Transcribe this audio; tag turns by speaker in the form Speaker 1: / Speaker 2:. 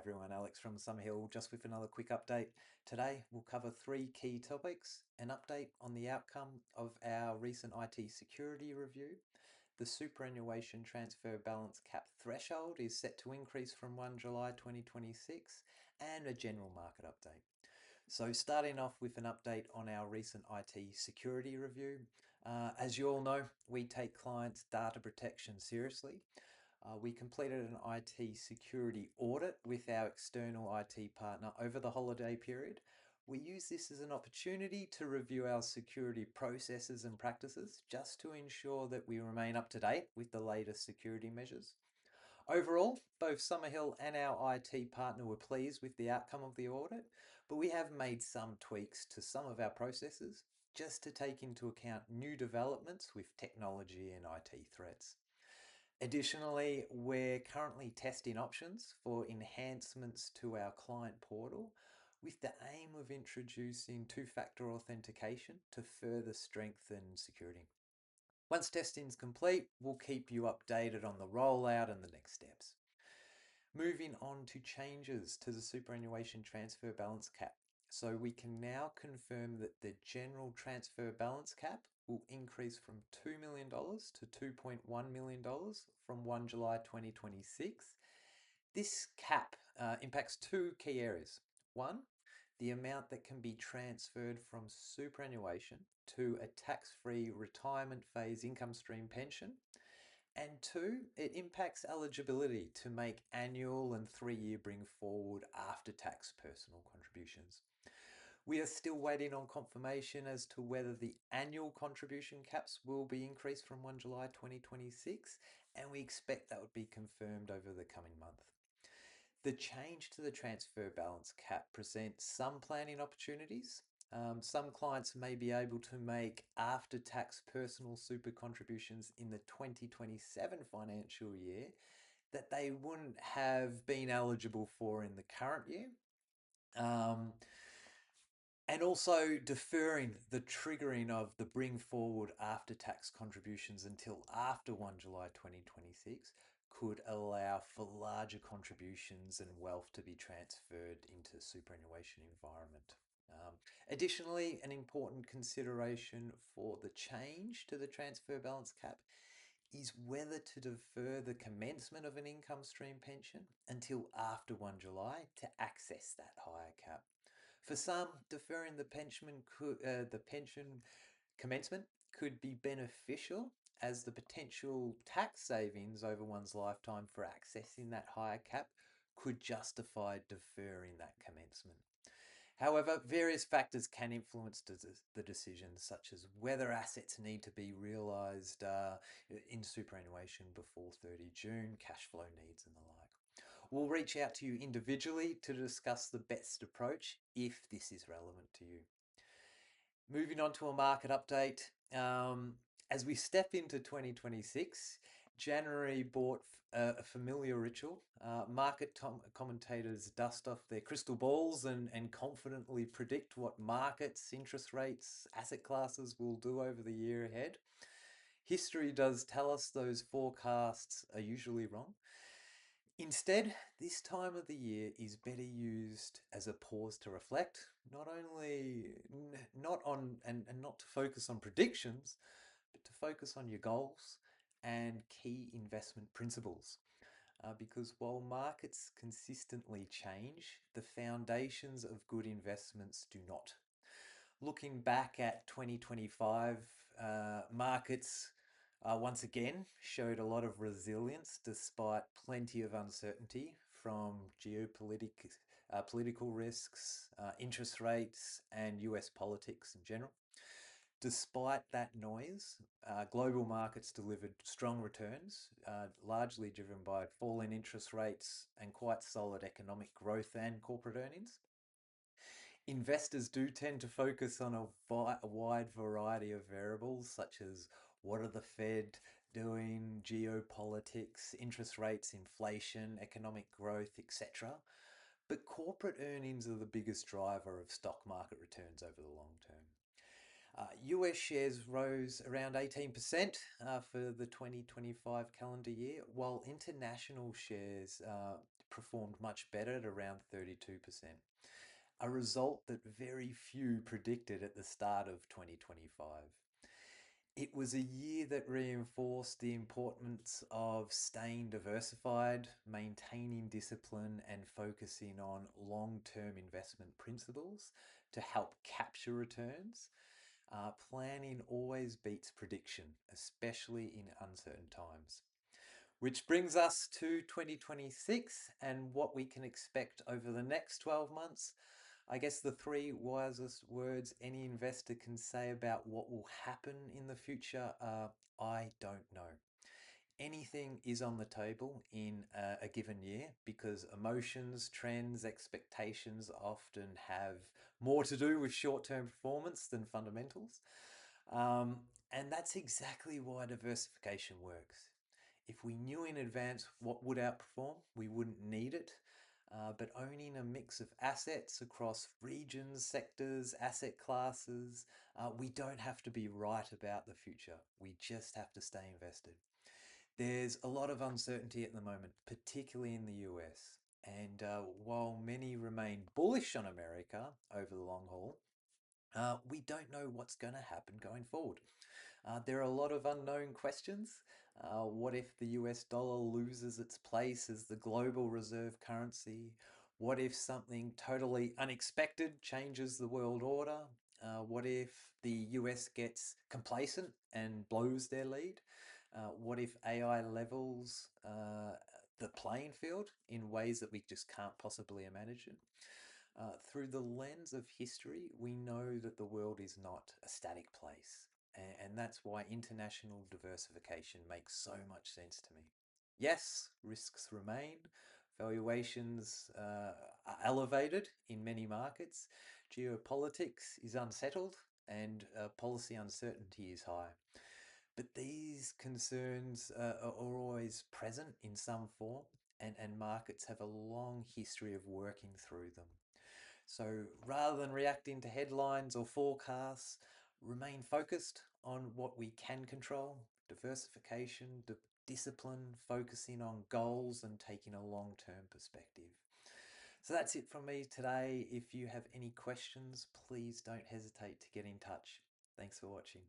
Speaker 1: everyone, Alex from Summerhill, just with another quick update. Today we'll cover three key topics: an update on the outcome of our recent IT security review, the superannuation transfer balance cap threshold is set to increase from 1 July 2026, and a general market update. So starting off with an update on our recent IT security review. As you all know, we take clients' data protection seriously. We completed an IT security audit with our external IT partner over the holiday period. We use this as an opportunity to review our security processes and practices just to ensure that we remain up to date with the latest security measures. Overall, both Summerhill and our IT partner were pleased with the outcome of the audit, but we have made some tweaks to some of our processes just to take into account new developments with technology and IT threats. Additionally, we're currently testing options for enhancements to our client portal with the aim of introducing two-factor authentication to further strengthen security. Once testing is complete, we'll keep you updated on the rollout and the next steps. Moving on to changes to the superannuation transfer balance cap. So we can now confirm that the general transfer balance cap will increase from $2 million to $2.1 million from 1 July 2026. This cap impacts two key areas. One, the amount that can be transferred from superannuation to a tax-free retirement phase income stream pension. And two, it impacts eligibility to make annual and 3-year bring forward after tax personal contributions. We are still waiting on confirmation as to whether the annual contribution caps will be increased from 1 July 2026, and we expect that would be confirmed over the coming month. The change to the transfer balance cap presents some planning opportunities. Some clients may be able to make after-tax personal super contributions in the 2027 financial year that they wouldn't have been eligible for in the current year. And also deferring the triggering of the bring forward after tax contributions until after 1 July 2026 could allow for larger contributions and wealth to be transferred into superannuation environment. Additionally, an important consideration for the change to the transfer balance cap is whether to defer the commencement of an income stream pension until after 1 July to access that higher cap. For some, deferring the pension commencement could be beneficial, as the potential tax savings over one's lifetime for accessing that higher cap could justify deferring that commencement. However, various factors can influence the decision, such as whether assets need to be realised in superannuation before 30 June, cash flow needs and the like. We'll reach out to you individually to discuss the best approach if this is relevant to you. Moving on to a market update. As we step into 2026, January brought a familiar ritual. Market commentators dust off their crystal balls and confidently predict what markets, interest rates, asset classes will do over the year ahead. History does tell us those forecasts are usually wrong. Instead, this time of the year is better used as a pause to reflect, not to focus on predictions, but to focus on your goals and key investment principles. Because while markets consistently change, the foundations of good investments do not. Looking back at 2025, markets once again showed a lot of resilience despite plenty of uncertainty from political risks, interest rates, and US politics in general. Despite that noise, global markets delivered strong returns, largely driven by falling interest rates and quite solid economic growth and corporate earnings. Investors do tend to focus on a wide variety of variables, such as what are the Fed doing, geopolitics, interest rates, inflation, economic growth, etc. But corporate earnings are the biggest driver of stock market returns over the long term. US shares rose around 18% for the 2025 calendar year, while international shares performed much better at around 32%, a result that very few predicted at the start of 2025. It was a year that reinforced the importance of staying diversified, maintaining discipline, and focusing on long-term investment principles to help capture returns. Planning always beats prediction, especially in uncertain times. Which brings us to 2026 and what we can expect over the next 12 months. I guess the three wisest words any investor can say about what will happen in the future are, I don't know. Anything is on the table in a given year because emotions, trends, expectations often have more to do with short-term performance than fundamentals. Um, and that's exactly why diversification works. If we knew in advance what would outperform, we wouldn't need it. But owning a mix of assets across regions, sectors, asset classes, we don't have to be right about the future. We just have to stay invested. There's a lot of uncertainty at the moment, particularly in the US. And while many remain bullish on America over the long haul, we don't know what's going to happen going forward. There are a lot of unknown questions. What if the US dollar loses its place as the global reserve currency? What if something totally unexpected changes the world order? What if the US gets complacent and blows their lead? What if AI levels the playing field in ways that we just can't possibly imagine? Through the lens of history, we know that the world is not a static place. And that's why international diversification makes so much sense to me. Yes, risks remain. Valuations are elevated in many markets. Geopolitics is unsettled and policy uncertainty is high. But these concerns are always present in some form, and markets have a long history of working through them. So rather than reacting to headlines or forecasts, remain focused on what we can control, diversification, discipline, focusing on goals and taking a long-term perspective. So that's it from me today. If you have any questions, please don't hesitate to get in touch. Thanks for watching.